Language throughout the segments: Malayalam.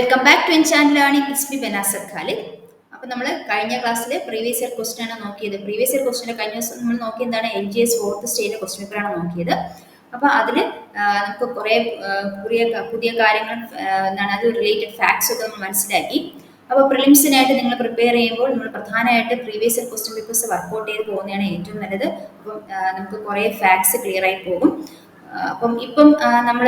Welcome back to N channel learning. It's me Banasar Khalid. അപ്പോൾ നമ്മൾ കഴിഞ്ഞ ക്ലാസ്സിൽ പ്രീവിയസ് ഇയർ ക്വസ്റ്റ്യൻ ആണ് നോക്കിയത്. പ്രീവിയസ് ഇയർ ക്വസ്റ്റ്യൻ കഴിഞ്ഞ ദിവസം നമ്മൾ നോക്കിയത് എന്താണ്? LGS ഫോർത്ത് സ്റ്റേജിലെ ക്വസ്റ്റ്യൻ പേപ്പറാണ് നോക്കിയത്. അപ്പോൾ അതിൽ നമുക്ക് കുറേ പുതിയ കാര്യങ്ങൾ എന്താണ് അത് റിലേറ്റഡ് ഫാക്ട്സ് ഒക്കെ നമ്മൾ മനസ്സിലാക്കി. അപ്പോൾ പ്രിലിംസിനായിട്ട് നിങ്ങൾ പ്രിപ്പയർ ചെയ്യുമ്പോൾ നമ്മൾ പ്രധാനമായിട്ട് previous year question papers work out ചെയ്ത് പോകുന്നതാണ് ഏറ്റവും നല്ലത്. അപ്പം നമുക്ക് കുറേ ഫാക്ട്സ് ക്ലിയർ ആയി പോകും. അപ്പം ഇപ്പം നമ്മൾ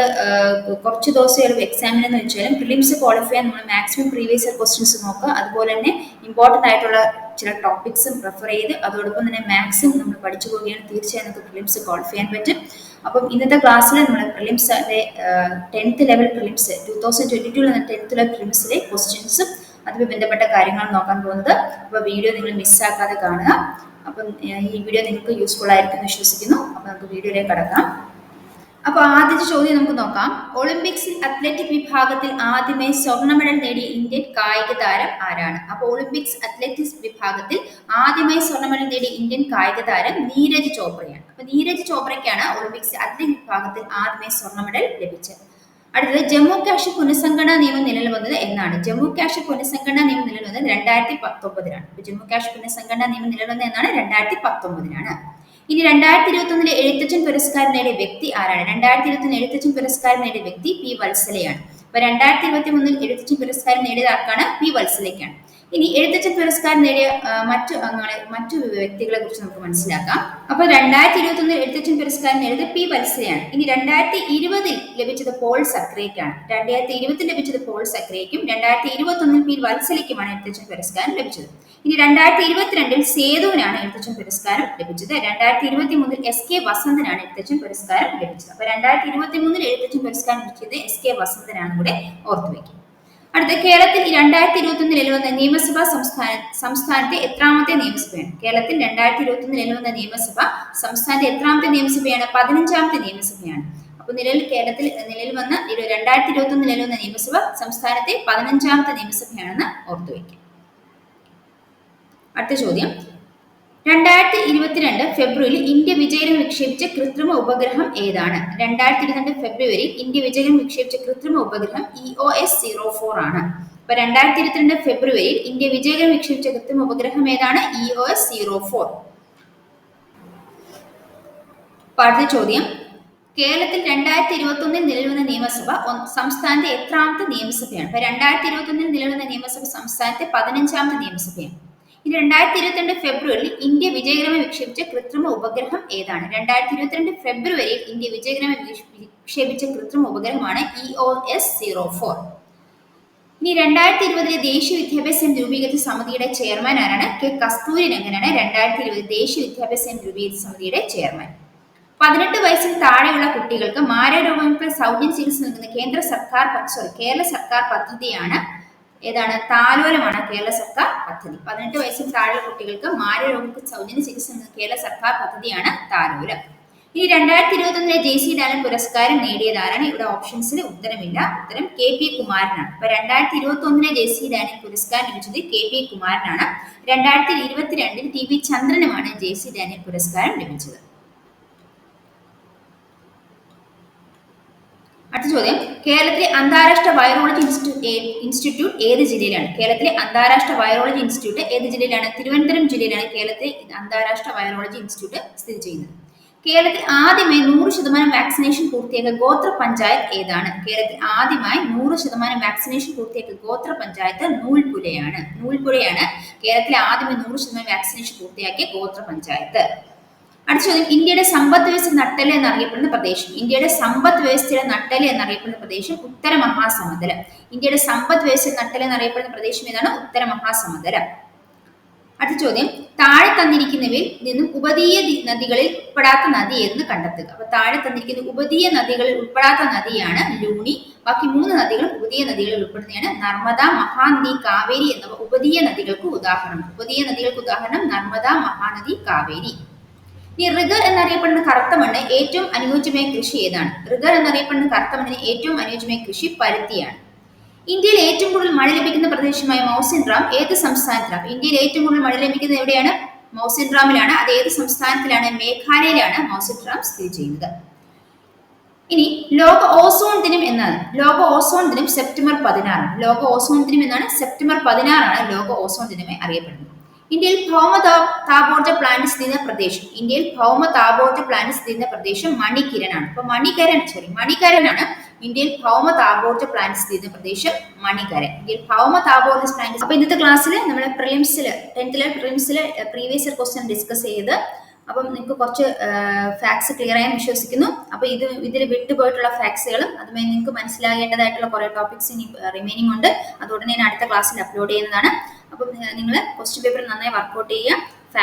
കുറച്ച് ദിവസം എക്സാമിനെന്ന് വെച്ചാലും പ്രിലിംസ് ക്വാളിഫൈ ചെയ്യാൻ നമ്മൾ മാക്സിമം പ്രീവിയസ് ഇയർ ക്വസ്റ്റ്യൻസ് നോക്കുക. അതുപോലെ തന്നെ ഇമ്പോർട്ടൻ്റ് ആയിട്ടുള്ള ചില ടോപ്പിക്സും റെഫർ ചെയ്ത് അതോടൊപ്പം തന്നെ മാക്സിമം നമ്മൾ പഠിച്ചു പോവുകയാണ് തീർച്ചയായും നമുക്ക് പ്രിലിംസ് ക്വാളിഫൈ ചെയ്യാൻ പറ്റും. അപ്പം ഇന്നത്തെ ക്ലാസ്സിൽ നമ്മൾ പ്രിലിംസിലെ 10th level prelims 2022 10th level പ്രിലിംസിലെ ക്വസ്റ്റ്യൻസും അതുമായി ബന്ധപ്പെട്ട കാര്യങ്ങളാണ് നോക്കാൻ പോകുന്നത്. അപ്പോൾ വീഡിയോ നിങ്ങൾ മിസ്സാക്കാതെ കാണുക. അപ്പം ഈ വീഡിയോ നിങ്ങൾക്ക് യൂസ്ഫുൾ ആയിരിക്കും എന്ന് വിശ്വസിക്കുന്നു. അപ്പോൾ നമുക്ക് വീഡിയോയിലേക്ക് കടക്കാം. അപ്പോൾ ആദ്യത്തെ ചോദ്യം നമുക്ക് നോക്കാം. ഒളിമ്പിക്സിൽ അത്ലറ്റിക് വിഭാഗത്തിൽ ആദ്യമായി സ്വർണ്ണ മെഡൽ നേടിയ ഇന്ത്യൻ കായിക താരം ആരാണ്? അപ്പോൾ ഒളിമ്പിക്സ് അത്ലറ്റിക്സ് വിഭാഗത്തിൽ ആദ്യമായി സ്വർണ്ണ മെഡൽ നേടിയ ഇന്ത്യൻ കായിക താരം നീരജ് ചോപ്രയാണ്. അപ്പോൾ നീരജ് ചോപ്രയ്ക്കാണ് ഒളിമ്പിക്സ് അത്ലറ്റിക് വിഭാഗത്തിൽ ആദ്യമായി സ്വർണ്ണ മെഡൽ ലഭിച്ചത്. അടുത്തത് ജമ്മു കാശ്മീർ പുനഃസംഘടനാ നിയമം നിലവിൽ വന്നത് എന്നാണ്? ജമ്മു കാശ്മീർ പുനഃസംഘടനാ നിയമം നിലവിൽ വന്നത് 2019 അപ്പോൾ ജമ്മു കാശ്മീർ പുനഃസംഘടനാ നിയമം നിലവിൽ വന്നത് എന്നാണ്? 2019. ഇനി 2021 എഴുത്തച്ഛൻ പുരസ്കാരം നേടിയ വ്യക്തി ആരാണ്? 2021 എഴുത്തച്ഛൻ പുരസ്കാരം നേടിയ വ്യക്തി പി വത്സലയാണ്. അപ്പൊ 2023 എഴുത്തച്ഛൻ പുരസ്കാരം നേടിയത് ആർക്കാണ്? പി വത്സലയ്ക്കാണ്. ഇനി എഴുത്തച്ഛൻ പുരസ്കാരം നേടിയ മറ്റു വ്യക്തികളെ കുറിച്ച് നമുക്ക് മനസ്സിലാക്കാം. അപ്പൊ 2021 എഴുത്തച്ഛൻ പുരസ്കാരം നേടിയത് പി വത്സലയാണ്. ഇനി 2020 ലഭിച്ചത് പോൾ സക്രയ്ക്കാണ്. 2020 ലഭിച്ചത് പോൾ സക്രയ്ക്കും 2021 പി വത്സലയ്ക്കുമാണ് എഴുത്തച്ഛൻ പുരസ്കാരം ലഭിച്ചത്. ഇനി 2022 സേതുവിനാണ് എഴുത്തച്ഛൻ പുരസ്കാരം ലഭിച്ചത്. 2023 എസ് കെ വസന്തനാണ് എഴുത്തച്ഛൻ പുരസ്കാരം ലഭിച്ചത്. അപ്പൊ 2023 എഴുത്തച്ഛൻ പുരസ്കാരം ലഭിച്ചത് എസ് കെ വസന്തനാണ് കൂടെ ഓർത്തുവെക്കും. അടുത്ത കേരളത്തിൽ 2021 നിലവിൽ നിയമസഭ സംസ്ഥാനത്തെ എത്രാമത്തെ നിയമസഭയാണ്? കേരളത്തിൽ 2021 നിലവിൽ നിയമസഭ സംസ്ഥാനത്തെ എത്രാമത്തെ നിയമസഭയാണ്? 15ാമത്തെ നിയമസഭയാണ്. അപ്പോൾ കേരളത്തിൽ നിലവിൽ വന്ന 2021 നിലവിൽ വന്ന നിയമസഭ സംസ്ഥാനത്തെ 15ാമത്തെ നിയമസഭയാണെന്ന് ഓർത്തുവെക്കും. അടുത്ത ചോദ്യം. 2022 ഫെബ്രുവരിയിൽ ഇന്ത്യ വിജയകരം വിക്ഷേപിച്ച കൃത്രിമ ഉപഗ്രഹം ഏതാണ്? 2022 ഫെബ്രുവരിയിൽ ഇന്ത്യ വിജയകരം വിക്ഷേപിച്ച കൃത്രിമ ഉപഗ്രഹം EOS-04 ആണ്. അപ്പൊ 2022 ഫെബ്രുവരിയിൽ ഇന്ത്യ വിജയകരം വിക്ഷേപിച്ച കൃത്രിമ ഉപഗ്രഹം ഏതാണ്? EOS-04. അടുത്ത ചോദ്യം. കേരളത്തിൽ 2021 നിലവിൽ വന്ന നിയമസഭ സംസ്ഥാനത്തെ എത്രാമത്തെ നിയമസഭയാണ്? അപ്പൊ 2021 നിലവിൽ വന്ന നിയമസഭ സംസ്ഥാനത്തെ 15ാമത്തെ നിയമസഭയാണ്. ഇനി 2022 ഫെബ്രുവരിയിൽ ഇന്ത്യ വിജയകരമായി വിക്ഷേപിച്ച കൃത്രിമ ഉപഗ്രഹം ഏതാണ്? 2022 ഫെബ്രുവരിയിൽ ഇന്ത്യ വിജയകരമായി വിക്ഷേപിച്ച കൃത്രിമ ഉപഗ്രഹമാണ് EOS-04. ഇനി 2020 ദേശീയ വിദ്യാഭ്യാസ രൂപീകൃത സമിതിയുടെ ചെയർമാൻ ആരാണ്? കെ കസ്തൂരിരംഗനാണ് 2020 ദേശീയ വിദ്യാഭ്യാസ രൂപീകൃത സമിതിയുടെ ചെയർമാൻ. 18 വയസ്സിന് താഴെയുള്ള കുട്ടികൾക്ക് മാരകരോഗങ്ങൾക്ക് സൗജന്യ ചികിത്സ നൽകുന്ന കേരള സർക്കാർ പദ്ധതിയാണ് ഏതാണ്? താലോലമാണ് കേരള സർക്കാർ പദ്ധതി. 18 വയസ്സിന് താഴെയുള്ള കുട്ടികൾക്ക് മാരകരോഗങ്ങൾക്ക് സൗജന്യ ചികിത്സ നൽകുന്ന കേരള സർക്കാർ പദ്ധതിയാണ് താലോലം. ഇനി 2021 JC ഡാലൻ പുരസ്കാരം നേടിയതാരാണ്? ഇവിടെ ഓപ്ഷൻസിൽ ഉത്തരമില്ല. ഉത്തരം KP കുമാരനാണ്. അപ്പൊ 2021 JC ഡാലൻ പുരസ്കാരം ലഭിച്ചത് KP കുമാരനാണ്. 2022 TV ചന്ദ്രനുമാണ് JC ഡാനിയൽ പുരസ്കാരം ലഭിച്ചത്. അടുത്ത ചോദ്യം. കേരളത്തിലെ അന്താരാഷ്ട്ര വൈറോളജി ഇൻസ്റ്റിറ്റ്യൂട്ട് ഏത് ജില്ലയിലാണ്? കേരളത്തിലെ അന്താരാഷ്ട്ര വൈറോളജി ഇൻസ്റ്റിറ്റ്യൂട്ട് ഏത് ജില്ലയിലാണ്? തിരുവനന്തപുരം ജില്ലയിലാണ് കേരളത്തിലെ അന്താരാഷ്ട്ര വൈറോളജി ഇൻസ്റ്റിറ്റ്യൂട്ട് സ്ഥിതി ചെയ്യുന്നത്. കേരളത്തിൽ ആദ്യമായി 100% വാക്സിനേഷൻ പൂർത്തിയാക്കിയ ഗോത്ര പഞ്ചായത്ത് ഏതാണ്? കേരളത്തിൽ ആദ്യമായി 100% വാക്സിനേഷൻ പൂർത്തിയാക്കിയ ഗോത്ര പഞ്ചായത്ത് നൂൽപ്പുഴയാണ്. കേരളത്തിലെ ആദ്യമായി 100% വാക്സിനേഷൻ പൂർത്തിയാക്കിയ ഗോത്ര പഞ്ചായത്ത്. അടുത്ത ചോദ്യം. ഇന്ത്യയുടെ സമ്പദ് വ്യവസ്ഥ നട്ടെല്ല് എന്നറിയപ്പെടുന്ന പ്രദേശം? ഇന്ത്യയുടെ സമ്പദ് വ്യവസ്ഥയുടെ നട്ടെല്ല് എന്നറിയപ്പെടുന്ന പ്രദേശം ഉത്തര മഹാസമതലം. ഇന്ത്യയുടെ സമ്പദ് വ്യവസ്ഥ നട്ടെല്ല് എന്നറിയപ്പെടുന്ന പ്രദേശം ഏതാണ്? ഉത്തര മഹാസമതലം. അടുത്ത ചോദ്യം. താഴെ തന്നിരിക്കുന്നവയിൽ നിന്നും ഉപതീയ നദികളിൽ ഉൾപ്പെടാത്ത നദി എന്ന് കണ്ടെത്തുക. അപ്പൊ താഴെ തന്നിരിക്കുന്ന ഉപതീയ നദികളിൽ ഉൾപ്പെടാത്ത നദിയാണ് ലൂണി. ബാക്കി 3 നദികളും ഉപതീയ നദികളിൽ ഉൾപ്പെടുന്നതാണ്. നർമ്മദ, മഹാനദി, കാവേരി എന്നിവ ഉപതീയ നദികൾക്ക് ഉദാഹരണം നർമ്മദ, മഹാനദി, കാവേരി. ഈ റിഗർ എന്നറിയപ്പെടുന്ന കറുത്ത മണ്ണ് ഏറ്റവും അനുയോജ്യമായ കൃഷി ഏതാണ്? റിഗർ എന്നറിയപ്പെടുന്ന കറുത്ത മണ്ണിന് ഏറ്റവും അനുയോജ്യമായ കൃഷി പരുത്തിയാണ്. ഇന്ത്യയിൽ ഏറ്റവും കൂടുതൽ മഴ ലഭിക്കുന്ന പ്രദേശമായ മൗസിൻ റാം ഏത് സംസ്ഥാനത്തിലാണ്? ഇന്ത്യയിൽ ഏറ്റവും കൂടുതൽ മഴ ലഭിക്കുന്നത് എവിടെയാണ്? മൗസിൻ റാമിലാണ്. അത് ഏത് സംസ്ഥാനത്തിലാണ്? മേഘാലയയിലാണ് മൗസിൻ റാം സ്ഥിതി ചെയ്യുന്നത്. ഇനി ലോക ഓസോൺ ദിനം എന്നാണ്. ലോക ഓസോൺ ദിനം സെപ്റ്റംബർ 16. ലോക ഓസോൺ ദിനം എന്നാണ് സെപ്റ്റംബർ 16 ലോക ഓസോൺ ദിനമായി അറിയപ്പെടുന്നത്. ഇന്ത്യയിൽ താപോർജ്ജ പ്ലാന്റ് സ്ഥിതി ചെയ്യുന്ന പ്രദേശം, ഇന്ത്യയിൽ ഭൗമ താപോർജ്ജ പ്ലാന്റ് സ്ഥിതി ചെയ്യുന്ന പ്രദേശം മണിക്കിരനാണ്. അപ്പൊ മണിക്കരനാണ് ഇന്ത്യയിൽ ഭൗമ താപോർജ്ജ പ്ലാന്റ് സ്ഥിതി ചെയ്യുന്ന പ്രദേശം മണിക്കരൻ. ഇന്ത്യയിൽ ഭൗമ താപോർജ്ജ പ്ലാന്റ്. അപ്പൊ ഇന്നത്തെ ക്ലാസ്സിൽ നമ്മൾ പ്രിലിംസില് 10th പ്രിലിംസില് പ്രീവിയസ് ഇയർ ക്വസ്റ്റ്യൻ ഡിസ്കസ് ചെയ്ത്, അപ്പം നിങ്ങൾക്ക് കുറച്ച് ഫാക്ട്സ് ക്ലിയർ ആയെന്ന് വിശ്വസിക്കുന്നു. അപ്പോൾ ഇതിൽ വിട്ടുപോയിട്ടുള്ള ഫാക്ട്സുകളും അതുമായി നിങ്ങൾക്ക് മനസ്സിലാകേണ്ടതായിട്ടുള്ള കുറേ ടോപ്പിക്സ് ഇനി റിമൈനിങ് ഉണ്ട്. അത് ഉടനെ അടുത്ത ക്ലാസ്സിൽ അപ്ലോഡ് ചെയ്യുന്നതാണ്. അപ്പം നിങ്ങൾ ക്വസ്റ്റ്യൻ പേപ്പർ നന്നായി വർക്ക്ഔട്ട് ചെയ്യുക.